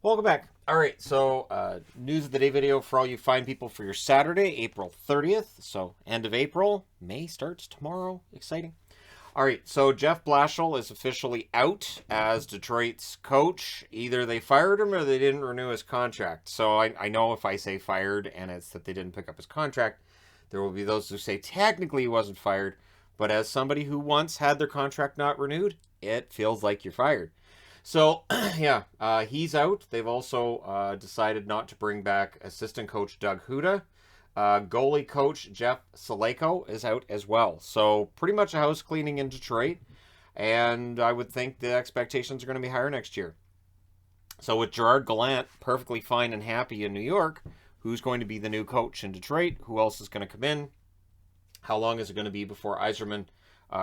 Welcome back. All right, so news of the day video for all you fine people for your Saturday, April 30th. So end of April. May starts tomorrow. Exciting. All right, so Jeff Blashill is officially out as Detroit's coach. Either they fired him or they didn't renew his contract. So I know if I say fired and it's that they didn't pick up his contract, there will be those who say technically he wasn't fired. But as somebody who once had their contract not renewed, it feels like you're fired. So, yeah, he's out. They've also decided not to bring back assistant coach Doug Huda. Goalie coach Jeff Saleko is out as well. So, pretty much a house cleaning in Detroit. And I would think the expectations are going to be higher next year. So, with Gerard Gallant perfectly fine and happy in New York, who's going to be the new coach in Detroit? Who else is going to come in? How long is it going to be before Yzerman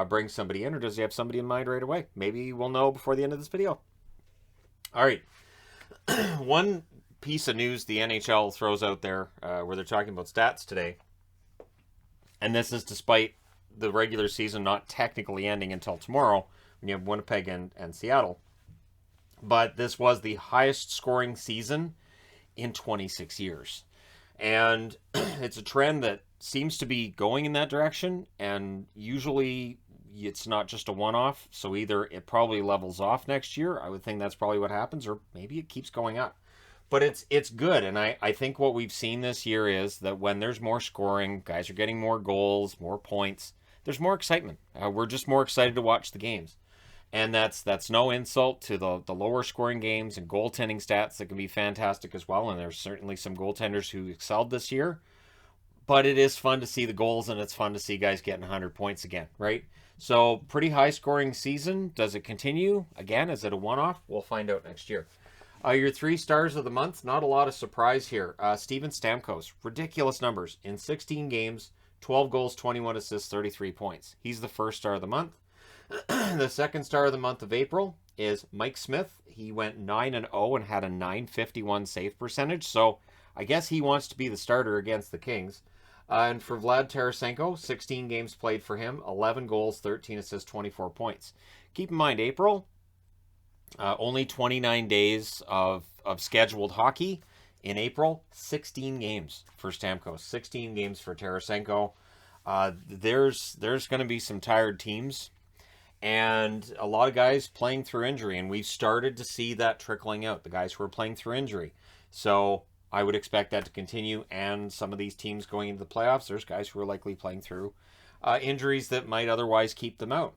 brings somebody in, or does he have somebody in mind right away? Maybe we'll know before the end of this video. All right. One piece of news the NHL throws out there where they're talking about stats today, and this is despite the regular season not technically ending until tomorrow when you have Winnipeg and Seattle. But this was the highest scoring season in 26 years. And it's a trend that seems to be going in that direction, and usually it's not just a one-off, so either it probably levels off next year, I would think that's probably what happens, or maybe it keeps going up. But it's good, and I think what we've seen this year is that when there's more scoring, guys are getting more goals, more points, there's more excitement. We're just more excited to watch the games. And that's no insult to the lower scoring games and goaltending stats that can be fantastic as well, and there's certainly some goaltenders who excelled this year. But it is fun to see the goals, and it's fun to see guys getting 100 points again, right? So, pretty high-scoring season. Does it continue? Again, is it a one-off? We'll find out next year. Your 3 stars of the month, not a lot of surprise here. Steven Stamkos, ridiculous numbers. In 16 games, 12 goals, 21 assists, 33 points. He's the first star of the month. The second star of the month of April is Mike Smith. He went 9-0 and had a .951 save percentage, so I guess he wants to be the starter against the Kings. And for Vlad Tarasenko, 16 games played for him, 11 goals, 13 assists, 24 points. Keep in mind, April, only 29 days of scheduled hockey. In April, 16 games for Stamkos, 16 games for Tarasenko. There's going to be some tired teams, and a lot of guys playing through injury, and we've started to see that trickling out, the guys who are playing through injury. So I would expect that to continue, and some of these teams going into the playoffs, there's guys who are likely playing through injuries that might otherwise keep them out.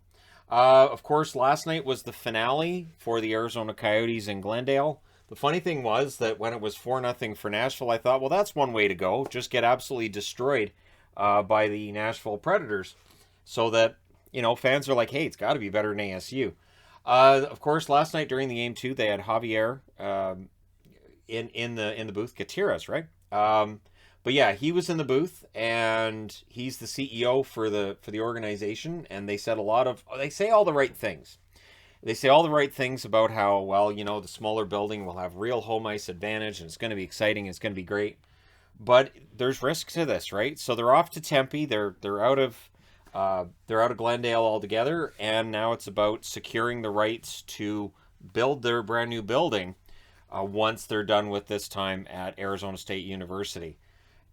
Of course, last night was the finale for the Arizona Coyotes in Glendale. The funny thing was that when it was 4-0 for Nashville, I thought, well, that's one way to go. Just get absolutely destroyed by the Nashville Predators, so that, you know, fans are like, hey, it's got to be better than ASU. Of course, last night during the game, too, they had Javier in the booth, Gutierrez, right? But yeah, he was in the booth, and he's the CEO for the organization, and they say all the right things. They say all the right things about how, well, you know, the smaller building will have real home ice advantage, and it's going to be exciting, it's going to be great. But there's risk to this, right? So they're off to Tempe. They're out of Glendale altogether, and now it's about securing the rights to build their brand new building once they're done with this time at Arizona State University.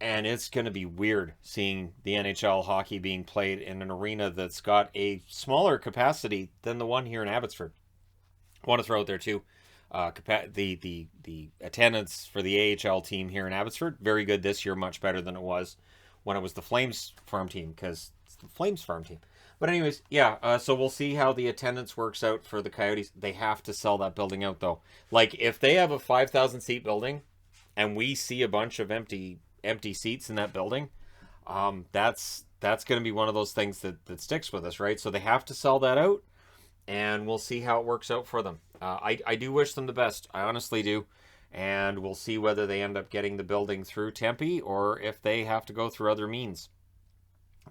And it's going to be weird seeing the NHL hockey being played in an arena that's got a smaller capacity than the one here in Abbotsford. I want to throw out there too, the attendance for the AHL team here in Abbotsford, very good this year, much better than it was when it was the Flames farm team, because it's the Flames farm team. But anyways, yeah, so we'll see how the attendance works out for the Coyotes. They have to sell that building out, though. Like, if they have a 5,000-seat building and we see a bunch of empty seats in that building, that's going to be one of those things that sticks with us, right? So they have to sell that out, and we'll see how it works out for them. I do wish them the best. I honestly do. And we'll see whether they end up getting the building through Tempe or if they have to go through other means.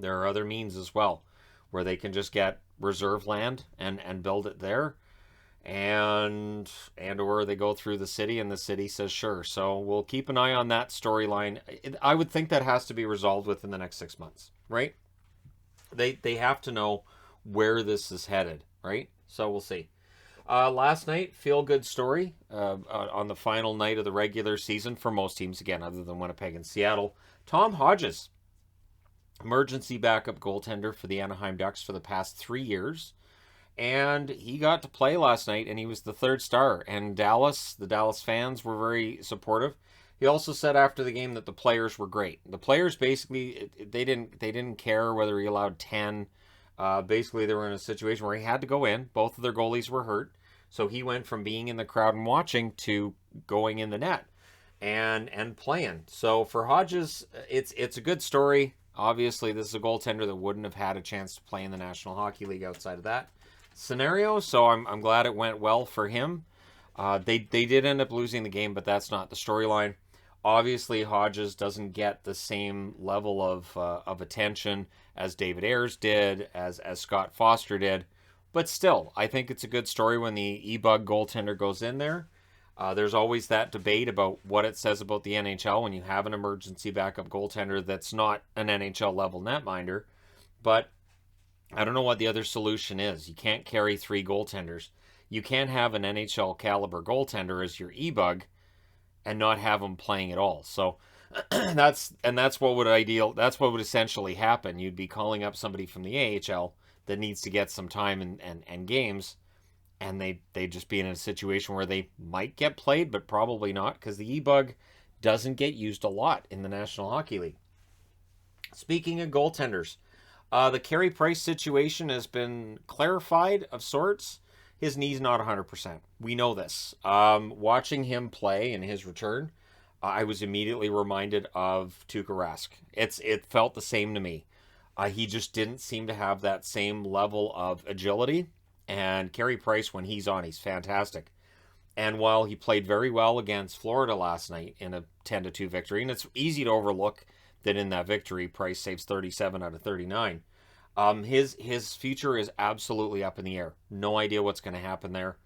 There are other means as well, where they can just get reserve land and build it there, and or they go through the city and the city says sure. So we'll keep an eye on that storyline. I would think that has to be resolved within the next 6 months, right? They have to know where this is headed, right? So we'll see. Last night, feel-good story on the final night of the regular season for most teams, again, other than Winnipeg and Seattle. Tom Hodges, emergency backup goaltender for the Anaheim Ducks for the past 3 years. And he got to play last night, and he was the third star. And the Dallas fans were very supportive. He also said after the game that the players were great. The players basically they didn't care whether he allowed 10. Basically, they were in a situation where he had to go in. Both of their goalies were hurt, so he went from being in the crowd and watching to going in the net and playing. So for Hodges, it's a good story. Obviously, this is a goaltender that wouldn't have had a chance to play in the National Hockey League outside of that scenario. So I'm glad it went well for him. They did end up losing the game, but that's not the storyline. Obviously, Hodges doesn't get the same level of attention as David Ayres did, as Scott Foster did. But still, I think it's a good story when the E-Bug goaltender goes in there. There's always that debate about what it says about the NHL when you have an emergency backup goaltender that's not an NHL level netminder. But I don't know what the other solution is. You can't carry 3 goaltenders. You can't have an NHL caliber goaltender as your E-Bug and not have him playing at all. So that's what would essentially happen. You'd be calling up somebody from the AHL that needs to get some time and games, and they just be in a situation where they might get played, but probably not, because the E-Bug doesn't get used a lot in the National Hockey League. Speaking of goaltenders, the Carey Price situation has been clarified of sorts. His knee's not 100%. We know this. Watching him play in his return, I was immediately reminded of Tuukka Rask. It felt the same to me. He just didn't seem to have that same level of agility. And Carey Price, when he's on, he's fantastic. And while he played very well against Florida last night in a 10-2 victory, and it's easy to overlook that in that victory, Price saves 37 out of 39. His future is absolutely up in the air. No idea what's going to happen there.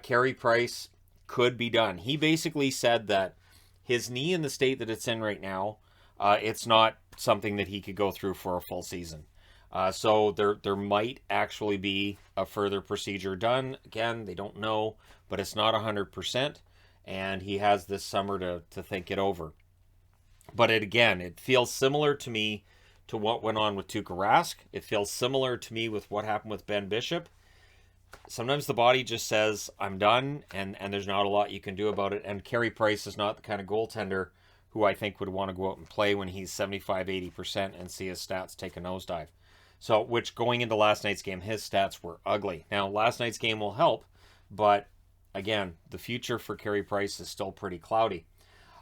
Carey Price could be done. He basically said that his knee in the state that it's in right now, it's not something that he could go through for a full season. So there might actually be a further procedure done. Again, they don't know, but it's not 100%, and he has this summer to think it over. But it feels similar to me to what went on with Tuukka Rask. It feels similar to me with what happened with Ben Bishop. Sometimes the body just says, I'm done, and there's not a lot you can do about it. And Carey Price is not the kind of goaltender who I think would want to go out and play when he's 75-80% and see his stats take a nosedive. So, which going into last night's game, his stats were ugly. Now, last night's game will help, but again, the future for Carey Price is still pretty cloudy.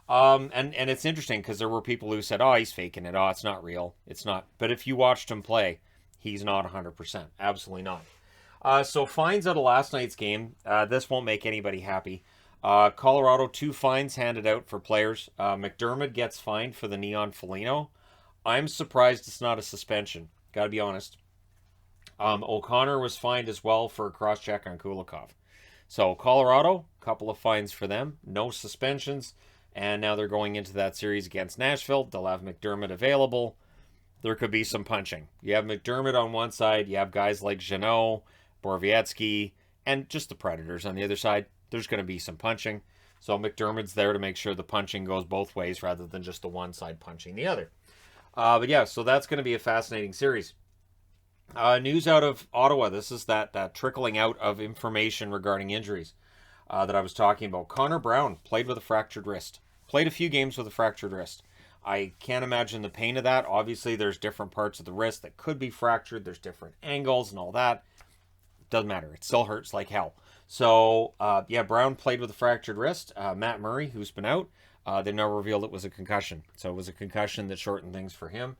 And it's interesting because there were people who said, oh, he's faking it. Oh, it's not real. It's not. But if you watched him play, he's not 100%. Absolutely not. So fines out of last night's game. This won't make anybody happy. Colorado, 2 fines handed out for players. McDermott gets fined for the knee on Foligno. I'm surprised it's not a suspension. Got to be honest. O'Connor was fined as well for a cross-check on Kulikov. So Colorado, a couple of fines for them. No suspensions. And now they're going into that series against Nashville. They'll have McDermott available. There could be some punching. You have McDermott on one side. You have guys like Jeannot, Borowiecki, and just the Predators on the other side. There's going to be some punching. So McDermott's there to make sure the punching goes both ways rather than just the one side punching the other. But yeah, so that's going to be a fascinating series. News out of Ottawa. This is that trickling out of information regarding injuries that I was talking about. Connor Brown played with a fractured wrist. Played a few games with a fractured wrist. I can't imagine the pain of that. Obviously, there's different parts of the wrist that could be fractured. There's different angles and all that. Doesn't matter. It still hurts like hell. So, yeah, Brown played with a fractured wrist. Matt Murray, who's been out, they now revealed it was a concussion. So it was a concussion that shortened things for him.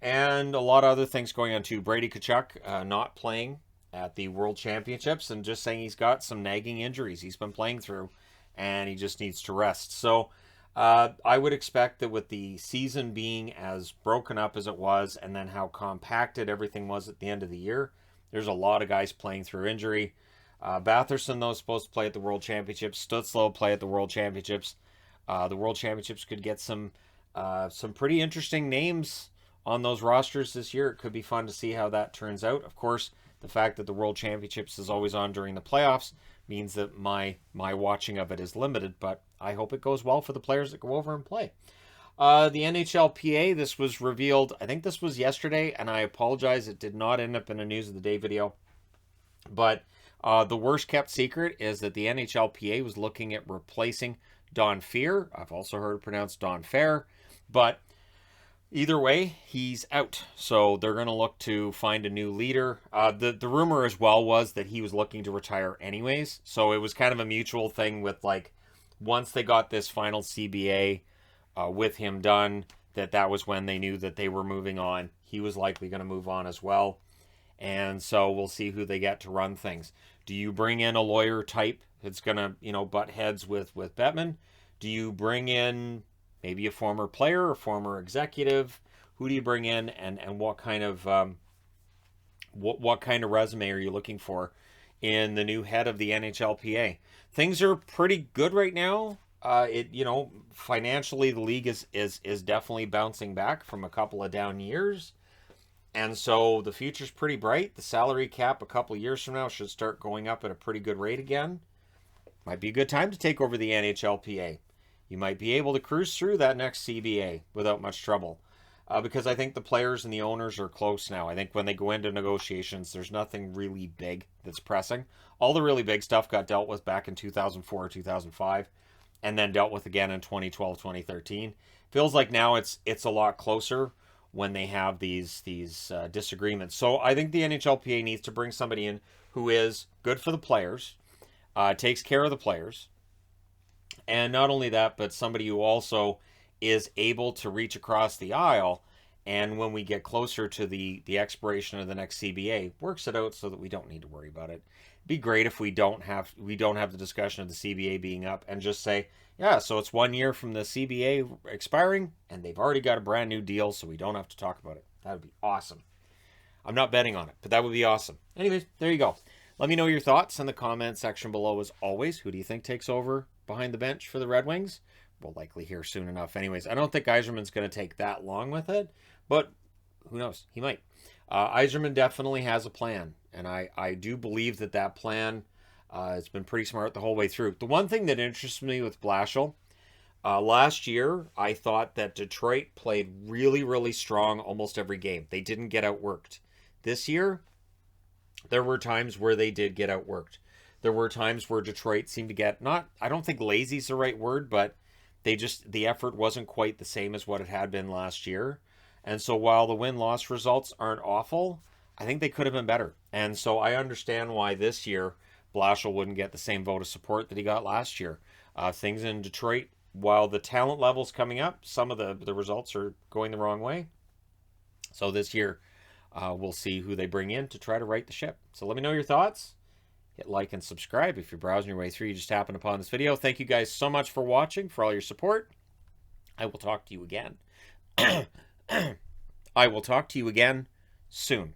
And a lot of other things going on too. Brady Tkachuk not playing at the World Championships and just saying he's got some nagging injuries he's been playing through and he just needs to rest. So I would expect that with the season being as broken up as it was and then how compacted everything was at the end of the year, there's a lot of guys playing through injury. Batherson, though, is supposed to play at the World Championships. Stutzlow play at the World Championships. The World Championships could get some pretty interesting names on those rosters this year. It could be fun to see how that turns out. Of course, The fact that the World Championships is always on during the playoffs means that my watching of it is limited, but I hope it goes well for the players that go over and play. The NHLPA, this was revealed, I think this was yesterday, and I apologize, it did not end up in a News of the Day video. But the worst kept secret is that the NHLPA was looking at replacing Don Fehr. I've also heard it pronounced Don Fair. But either way, he's out. So they're going to look to find a new leader. The rumor as well was that he was looking to retire anyways. So it was kind of a mutual thing with, like, once they got this final CBA with him done, that was when they knew that they were moving on. He was likely going to move on as well. And so we'll see who they get to run things. Do you bring in a lawyer type that's going to, butt heads with Bettman? Do you bring in maybe a former player, a former executive? Who do you bring in, and what kind of what kind of resume are you looking for in the new head of the NHLPA? Things are pretty good right now. Financially, the league is definitely bouncing back from a couple of down years. And so the future's pretty bright. The salary cap a couple of years from now should start going up at a pretty good rate again. Might be a good time to take over the NHLPA. You might be able to cruise through that next CBA without much trouble. Because I think the players and the owners are close now. I think when they go into negotiations, there's nothing really big that's pressing. All the really big stuff got dealt with back in 2004 or 2005. And then dealt with again in 2012, 2013. Feels like now it's a lot closer when they have these disagreements. So I think the NHLPA needs to bring somebody in who is good for the players, takes care of the players, and not only that, but somebody who also is able to reach across the aisle, and when we get closer to the expiration of the next CBA, works it out so that we don't need to worry about it. It'd be great if we don't have the discussion of the CBA being up and just say, yeah, so it's 1 year from the CBA expiring, and they've already got a brand new deal, so we don't have to talk about it. That would be awesome. I'm not betting on it, but that would be awesome. Anyways, there you go. Let me know your thoughts in the comment section below as always. Who do you think takes over behind the bench for the Red Wings? We'll likely hear soon enough. Anyways, I don't think Yzerman's going to take that long with it, but who knows? He might. Yzerman definitely has a plan, and I do believe that plan has been pretty smart the whole way through. The one thing that interests me with Blashill, last year, I thought that Detroit played really, really strong almost every game. They didn't get outworked. This year, there were times where they did get outworked. There were times where Detroit seemed to get, I don't think lazy is the right word, but the effort wasn't quite the same as what it had been last year. And so while the win-loss results aren't awful, I think they could have been better. And so I understand why this year Blashill wouldn't get the same vote of support that he got last year. Things in Detroit, while the talent level's coming up, some of the results are going the wrong way. So this year, we'll see who they bring in to try to right the ship. So let me know your thoughts. Hit like and subscribe if you're browsing your way through. You just happened upon this video. Thank you guys so much for watching, for all your support. I will talk to you again. I will talk to you again soon.